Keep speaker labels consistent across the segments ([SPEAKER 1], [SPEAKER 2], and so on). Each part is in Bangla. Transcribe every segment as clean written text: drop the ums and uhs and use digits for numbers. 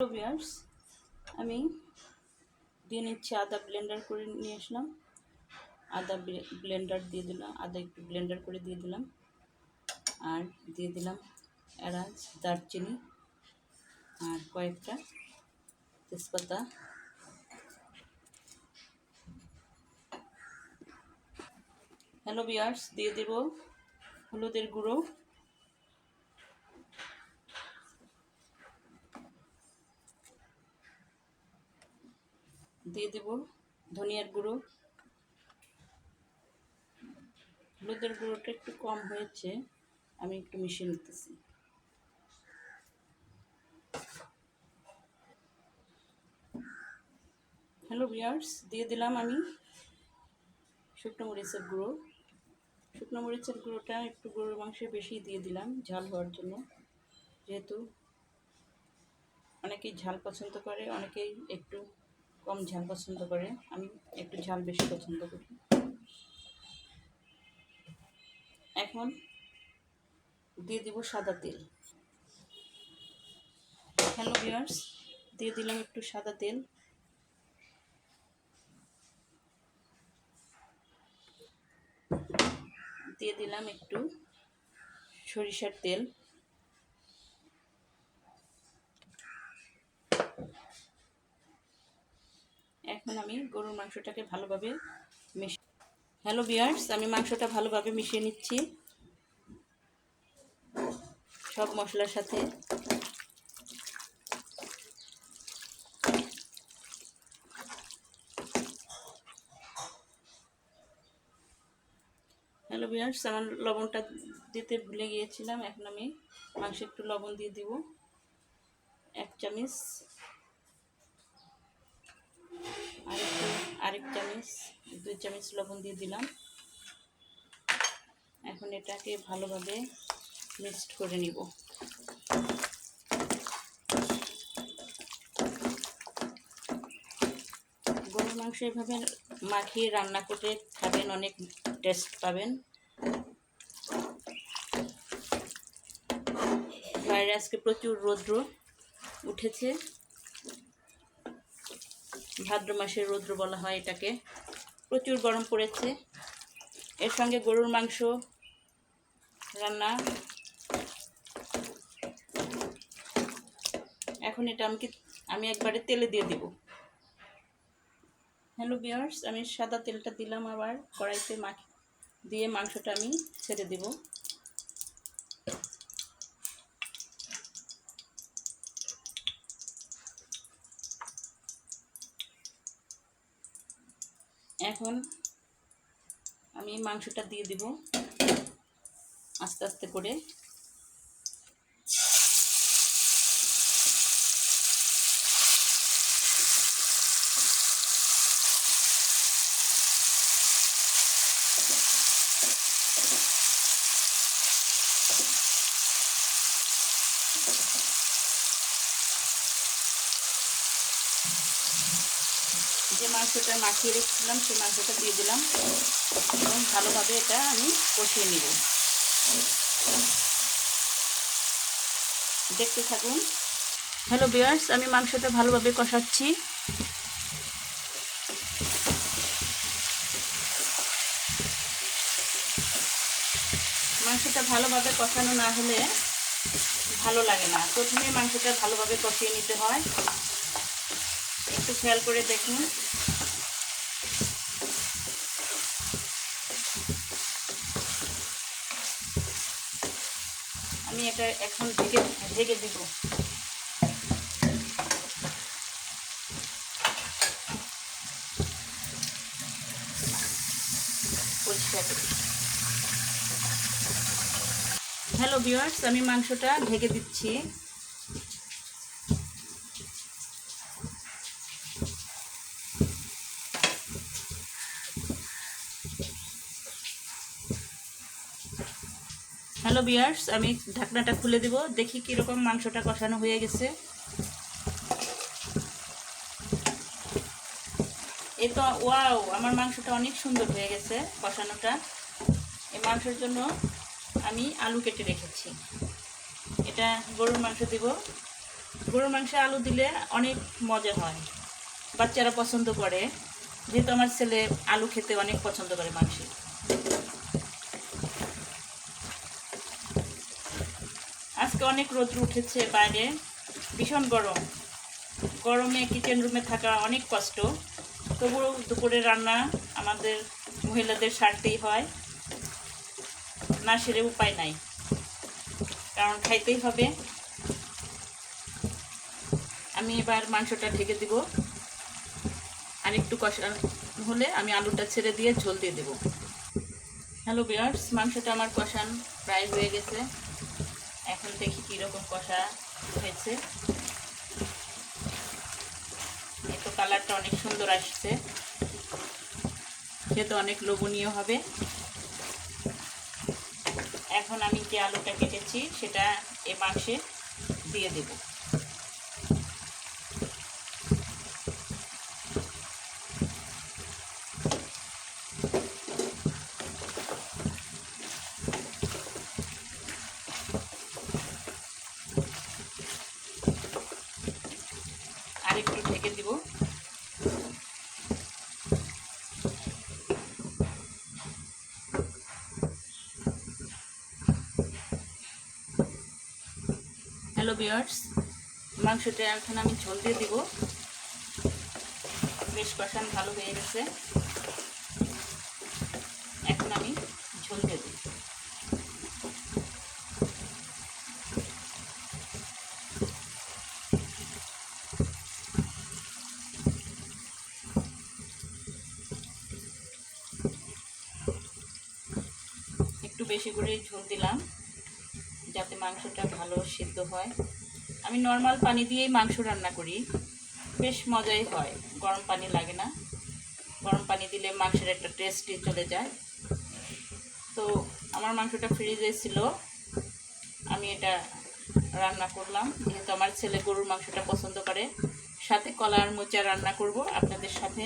[SPEAKER 1] হ্যালো ভিউয়ার্স, আমি দিয়ে নিচ্ছি আদা ব্লেন্ডার করে নিয়ে আসলাম। আদা ব্লেন্ডার দিয়ে দিলাম, আদা একটু ব্লেন্ডার করে দিয়ে দিলাম, আর দিয়ে দিলাম এলাচ, দারচিনি আর কয়েকটা তেজপাতা। হ্যালো ভিউয়ার্স, দিয়ে দেব হলুদের গুঁড়ো, দিয়ে দেব ধনিয়ার গুঁড়ো। হলুদের গুঁড়োটা একটু কম হয়েছে, আমি একটু মিশিয়ে নিতেছি। হ্যালো ভিউয়ার্স, দিয়ে দিলাম আমি শুকনো মরিচের গুঁড়ো। শুকনো মরিচের গুঁড়োটা একটু গরুর মাংসে বেশি দিয়ে দিলাম ঝাল হওয়ার জন্য, যেহেতু অনেকেই ঝাল পছন্দ করে, অনেকেই একটু কম ঝাল পছন্দ করে, আমি একটু ঝাল বেশি পছন্দ করি। এখন দিয়ে দিব সাদা তেল। হ্যালো ভিউয়ার্স, দিয়ে দিলাম একটু সাদা তেল। দিয়ে দিলাম একটু সরিষার তেল। এখন আমি গরুর মাংসটাকে ভালোভাবে হ্যালো ভিউয়ার্স, আমি মাংসটা ভালোভাবে মিশিয়ে নিচ্ছি সব মশলার সাথে। হ্যালো ভিউয়ার্স, আমার লবণটা দিতে ভুলে গিয়েছিলাম, এখন আমি মাংসে একটু লবণ দিয়ে দিব, 1 চামচ, আরেক চামচ, 2 চামচ লবণ দিয়ে দিলাম। এখন এটাকে ভালোভাবে মিক্সড করে নিব। গরুর মাংস এভাবে মাখিয়ে রান্না করে খাবেন, অনেক টেস্ট পাবেন। বাইরে আজকে প্রচুর রৌদ্র উঠেছে, ভাদ্র মাসের রৌদ্র বলা হয় এটাকে। প্রচুর গরম পড়েছে, এর সঙ্গে গরুর মাংস রান্না। এখন এটা আমি একবারে তেলে দিয়ে দিব। হ্যালো ভিউয়ার্স, আমি সাদা তেলটা দিলাম, আবার কড়াইতে দিয়ে মাংসটা আমি ছেড়ে দেব। এখন আমি মাংসটা দিয়ে দিব আস্তে আস্তে করে। যে মাংসটা মাখিয়ে রেখেছিলাম সেই মাংসটা দিয়ে দিলাম এবং ভালোভাবে এটা আমি কষিয়ে নিব। দেখতে থাকুন। হ্যালো ভিউয়ার্স, আমি মাংসটা ভালোভাবে কষাচ্ছি। মাংসটা ভালোভাবে কষানো না হলে ভালো লাগে না, প্রথমে মাংসটা ভালোভাবে কষিয়ে নিতে হয়। একটু খেয়াল করে দেখুন। আমি এটা এখন ঢেকে দিব। পরিষ্কার করে। হ্যালো ভিউয়ার্স, আমি মাংসটা ঢেকে দিচ্ছি। হ্যালো ভিউয়ার্স, আমি ঢাকনাটা খুলে দেব, দেখি কীরকম মাংসটা কষানো হয়ে গেছে। এই তো ওয়াও, আমার মাংসটা অনেক সুন্দর হয়ে গেছে কষানোটা। এই মাংসের জন্য আমি আলু কেটে রেখেছি, এটা গরুর মাংস দিব। গরুর মাংসে আলু দিলে অনেক মজা হয়, বাচ্চারা পছন্দ করে, যেহেতু আমার ছেলে আলু খেতে অনেক পছন্দ করে মাংসে। আজকে অনেক রোদ উঠেছে বাইরে, ভীষণ গরম, গরমে কিচেন রুমে থাকা অনেক কষ্ট। তবুও দুপুরে রান্না আমাদের মহিলাদের সারতেই হয়, না সেরে উপায় নাই, কারণ খাইতেই হবে। আমি এবার মাংসটা ঢেকে দিব, আর একটু কষা হলে আমি আলুটা ছেড়ে দিয়ে ঝোল দিয়ে দেব। হ্যালো ভিউয়ার্স, মাংসটা আমার কষান প্রায় হয়ে গেছে। এখন দেখি কীরকম কষা হয়েছে। এই তো কালারটা অনেক সুন্দর আসছে, খেতে অনেক লোভনীয় হবে। এখন আমি যে আলুটা কেটেছি সেটা এই মাংসে দিয়ে দেব। আর একটু ঢেকে দিব। হ্যালো ভিউয়ার্স, মাংসটা এখন আমি ঝোল দিয়ে দিব। বেশ কষান ভালো হয়ে গেছে, এখন আমি ঝোল দিয়ে দিই। একটু বেশি করে ঝোল দিলাম যাতে মাংসটা ভালো সিদ্ধ হয়। আমি নর্মাল পানি দিয়েই মাংস রান্না করি, বেশ মজাই হয়, গরম পানি লাগে না। গরম পানি দিলে মাংসের একটা টেস্টই চলে যায়। তো আমার মাংসটা ফ্রিজে ছিল, আমি এটা রান্না করলাম, যেহেতু আমার ছেলে গরুর মাংসটা পছন্দ করে। সাথে কলার মোচা রান্না করব আপনাদের সাথে,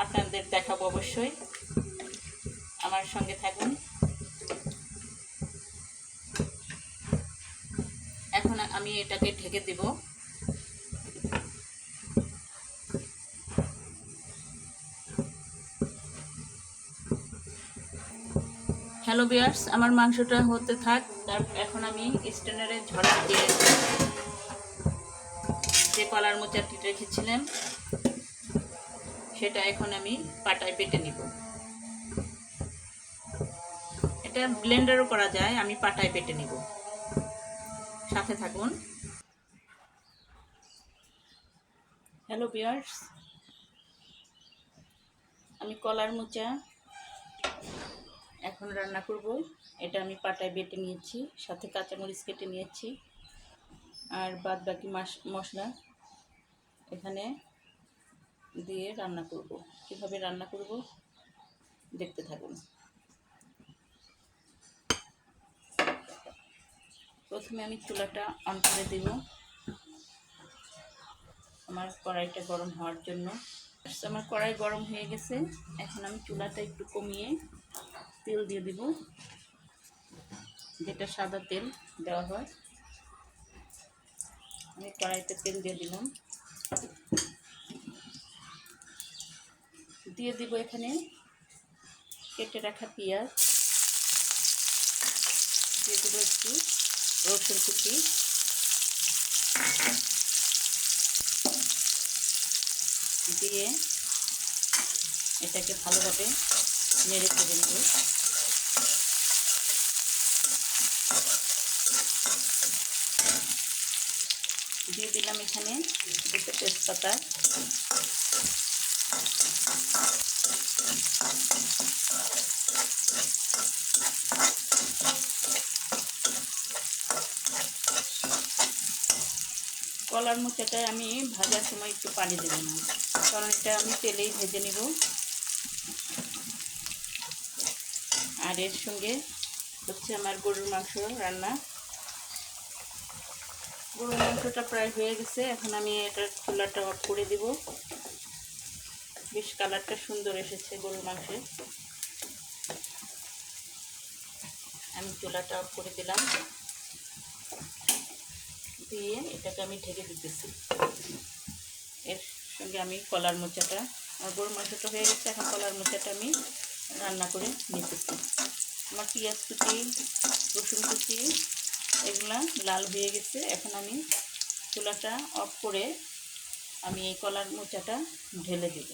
[SPEAKER 1] আপনাদের দেখাবো অবশ্যই, আমার সঙ্গে থাকুন। এখন আমি এটাকে ঢেকে দেব। হ্যালো ভিউয়ার্স, আমার মাংসটা হতে থাক। এখন আমি স্ট্যান্ডারে ঝরা দিয়ে যে কলার মোচাটি রেখেছিলাম সেটা এখন আমি পাটায় বেটে নিব। এটা ব্লেন্ডারও করা যায়, আমি পাটায় বেটে নিব, সাথে থাকুন। হ্যালো ভিউয়ার্স, আমি কলার মোচা এখন রান্না করব। এটা আমি পাটায় বেটে নিয়েছি, সাথে কাঁচামরিচ কেটে নিয়েছি, আর বাদ বাকি মশলা এখানে দিয়ে রান্না করব। কিভাবে রান্না করব দেখতে থাকুন। প্রথমে আমি চুলাটা অন করে দেব আমার কড়াইটা গরম হওয়ার জন্য। আমার কড়াই গরম হয়ে গেছে, এখন আমি চুলাটা একটু কমিয়ে তেল দিয়ে দেব, যেটা সাদা তেল দেওয়া হয়। আমি কড়াইতে তেল দিয়ে দিলাম, দিয়ে দিব এখানে কেটে রাখা পেঁয়াজ, দিয়ে দেবো একটু রসুন কুচি, দিয়ে এটাকে ভালোভাবে নেড়ে চেড়ে নেব। দিয়ে দিলাম এখানে দুটো তেজপাতা, কলার মোচাটায় আমি ভাজার সময় একটু পানি দেব না, কারণ এটা আমি তেলেই ভেজে নেব। আর এর সঙ্গে হচ্ছে আমার গরুর মাংস রান্না। গরুর মাংসটা প্রায় হয়ে গেছে, এখন আমি এটার চুলাটা অফ করে দিব। বেশ কালারটা সুন্দর এসেছে গরুর মাংসে। আমি চুলাটা অফ করে দিলাম, দিয়ে এটাকে আমি ঢেকে দিতেছি। এর সঙ্গে আমি কলার মোচাটা, আমার গরুর মাংসটা হয়ে গেছে, এখন কলার মোচাটা আমি রান্না করে নিতেছি। আমার পেঁয়াজ কুচি, রসুন কুচি এগুলা লাল হয়ে গেছে। এখন আমি চুলাটা অফ করে আমি এই কলার মোচাটা ঢেলে দেব।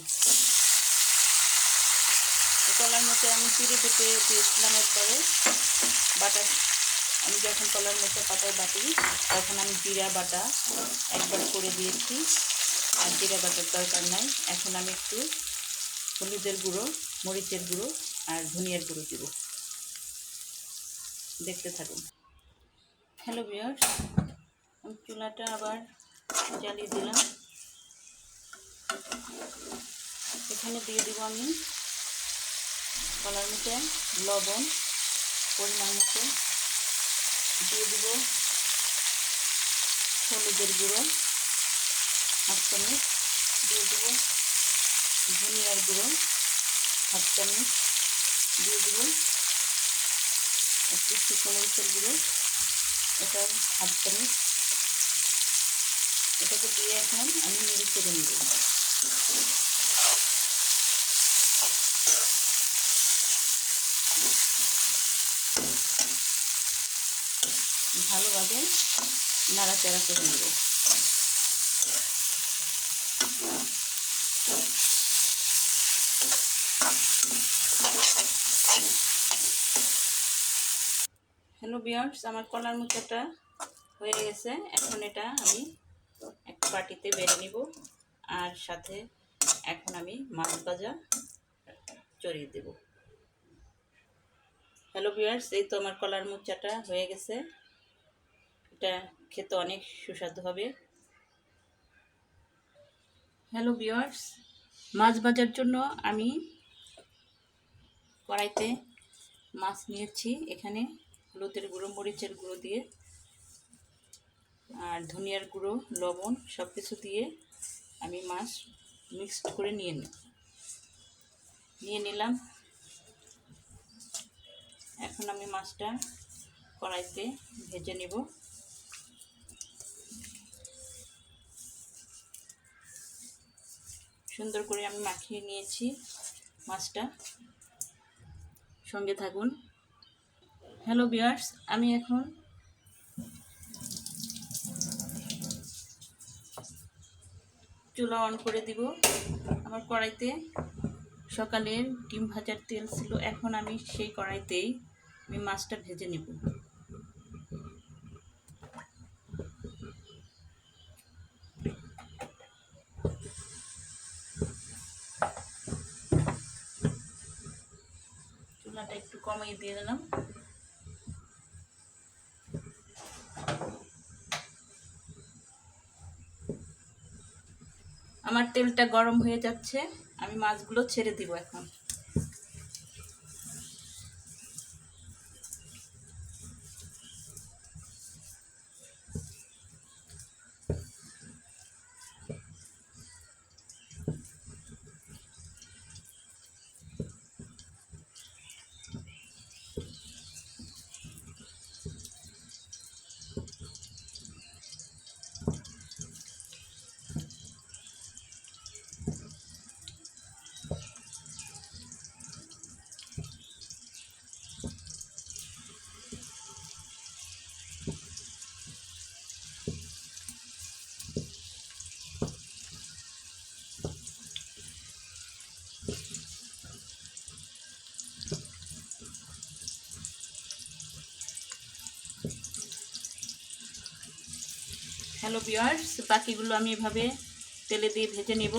[SPEAKER 1] এই কলার মোচা আমি চিড়ে বেটে দিয়েছিলাম একবারে বাটা। আমি যখন কলার মোচা পাতায় বাটি তখন আমি জিরা বাটা একবার করে দিয়েছি, আর জিরা বাটার দরকার নাই। এখন আমি একটু হলুদের গুঁড়ো, মরিচের গুঁড়ো আর ধনিয়ার গুঁড়ো দেব। দেখতে থাকুন। হ্যালো ভিউয়ার্স, আমি চুলাটা আবার জ্বালিয়ে দিলাম। এখানে দিয়ে দেব আমি কলার মোচা, লবণ পরিমাণ মতো দিয়ে দেব, হলুদের গুঁড়ো হাফ চামচ দিয়ে দেব, ধনিয়ার গুঁড়ো হাফ চামচ দিয়ে দেব, একটু শুকনো মরিচের গুঁড়ো এটা হাফ চামচ। এটাকে দিয়ে এখন আমি নেড়ে চেড়ে নেব। ভালোভাবে নাড়াচাড়া করে নেব। হ্যালো ভিউয়ার্স, আমার কলার মোচাটা হয়ে গেছে। এখন এটা আমি একটা বাটিতে বেড়ে নিব, আর সাথে এখন আমি মাছ ভাজা চড়িয়ে দেব। হ্যালো ভিউয়ার্স, এই তো আমার কলার মোচাটা হয়ে গেছে। এটা খেতে অনেক সুস্বাদু হবে। হ্যালো ভিউয়ার্স, মাছ ভাজার জন্য আমি কড়াইতে মাছ নিয়েছি। এখানে হলুদের গুঁড়ো, মরিচের গুঁড়ো দিয়ে আর ধনিয়ার গুঁড়ো, লবণ সব কিছু দিয়ে আমি মাছ মিক্সড করে নিয়ে নিলাম। এখন আমি মাছটা কড়াইতে ভেজে নেব। সুন্দর করে আমি মাখিয়ে নিয়েছি মাছটা। সঙ্গে থাকুন। হ্যালো ভিউয়ার্স, আমি এখন চুলা অন করে দিব। আমার কড়াইতে সকালের ডিম ভাজার তেল ছিল, এখন আমি সেই কড়াইতেই আমি মাছটা ভেজে নেব। চুলাটা একটু কমিয়ে দিয়ে দিলাম। আমার তেলটা গরম হয়ে যাচ্ছে, আমি মাছগুলো ছেড়ে দিব এখন। হ্যালো ভিউয়ার্স, বাকিগুলো আমি এভাবে তেলে দিয়ে ভেজে নেব।